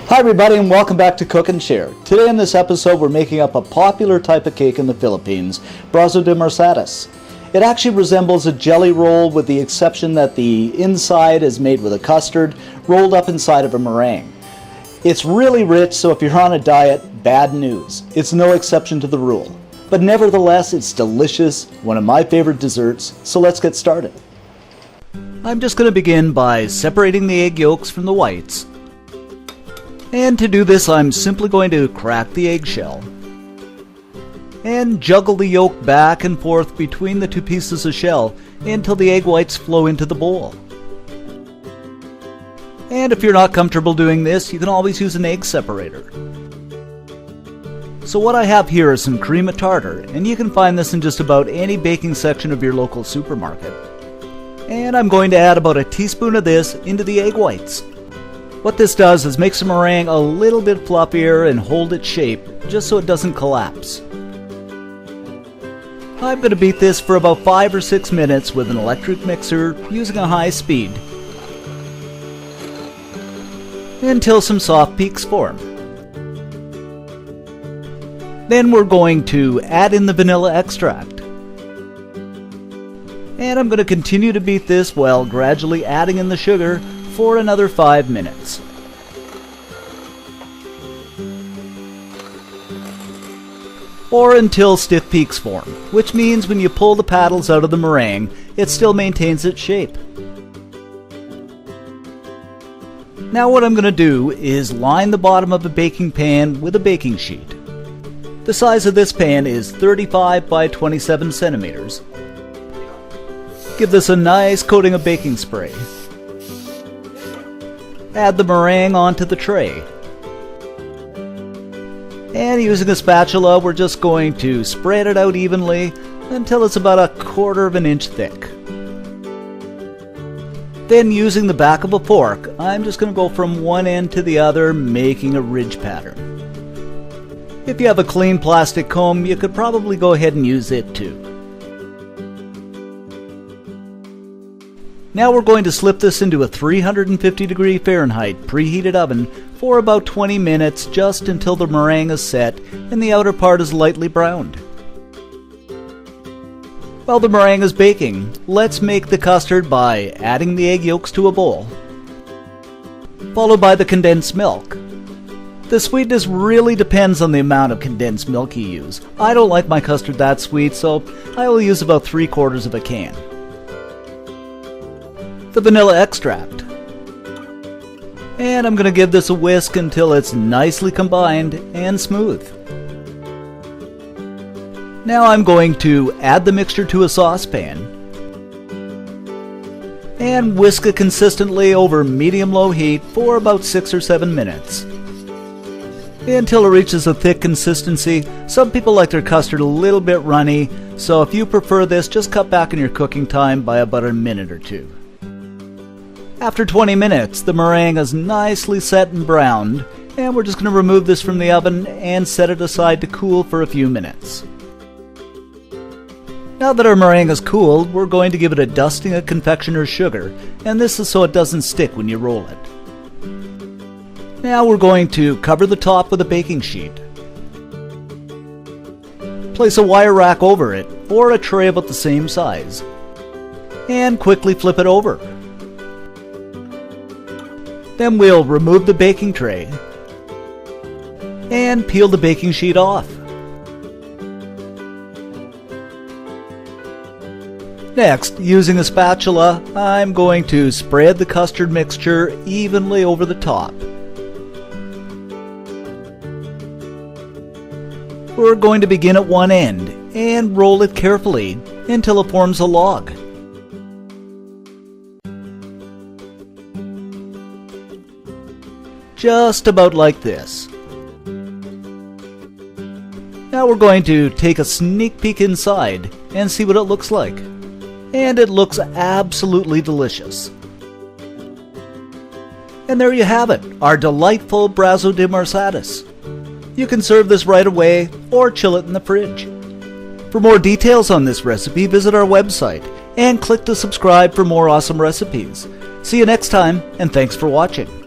Hi everybody and welcome back to Cook and Share. Today in this episode we're making up a popular type of cake in the Philippines, Brazo de Mercedes. It actually resembles a jelly roll with the exception that the inside is made with a custard rolled up inside of a meringue. It's really rich, so if you're on a diet, bad news. It's no exception to the rule. But nevertheless, it's delicious, one of my favorite desserts, so let's get started. I'm just going to begin by separating the egg yolks from the whites. And to do this, I'm simply going to crack the eggshell and juggle the yolk back and forth between the two pieces of shell until the egg whites flow into the bowl. And if you're not comfortable doing this, you can always use an egg separator. So what I have here is some cream of tartar, and you can find this in just about any baking section of your local supermarket. And I'm going to add about a teaspoon of this into the egg whites. What this does is makes the meringue a little bit fluffier and hold its shape just so it doesn't collapse. I'm going to beat this for about 5 or 6 minutes with an electric mixer using a high speed until some soft peaks form. Then we're going to add in the vanilla extract. And I'm going to continue to beat this while gradually adding in the sugar for another 5 minutes. Or until stiff peaks form, which means when you pull the paddles out of the meringue, it still maintains its shape. Now what I'm going to do is line the bottom of a baking pan with a baking sheet. The size of this pan is 35 by 27 centimeters. Give this a nice coating of baking spray. Add the meringue onto the tray. And using a spatula, we're just going to spread it out evenly until it's about 1/4 of an inch thick. Then using the back of a fork, I'm just going to go from one end to the other, making a ridge pattern. If you have a clean plastic comb, you could probably go ahead and use it too. Now we're going to slip this into a 350 Fahrenheit preheated oven for about 20 minutes, just until the meringue is set and the outer part is lightly browned. While the meringue is baking, let's make the custard by adding the egg yolks to a bowl, followed by the condensed milk. The sweetness really depends on the amount of condensed milk you use. I don't like my custard that sweet, so I will use about 3/4 of a can. The vanilla extract. And I'm going to give this a whisk until it's nicely combined and smooth. Now I'm going to add the mixture to a saucepan and whisk it consistently over medium-low heat for about 6 or 7 minutes until it reaches a thick consistency. Some people like their custard a little bit runny, so if you prefer this, just cut back on your cooking time by about a minute or two. After 20 minutes, the meringue is nicely set and browned, and we're just going to remove this from the oven and set it aside to cool for a few minutes. Now that our meringue is cooled, we're going to give it a dusting of confectioner's sugar, and this is so it doesn't stick when you roll it. Now we're going to cover the top with a baking sheet. Place a wire rack over it, or a tray about the same size, and quickly flip it over. Then we'll remove the baking tray and peel the baking sheet off. Next, using a spatula, I'm going to spread the custard mixture evenly over the top. We're going to begin at one end and roll it carefully until it forms a log. Just about like this. Now we're going to take a sneak peek inside and see what it looks like. And it looks absolutely delicious. And there you have it, our delightful Brazo de Mercedes. You can serve this right away or chill it in the fridge. For more details on this recipe, visit our website and click to subscribe for more awesome recipes. See you next time, and thanks for watching.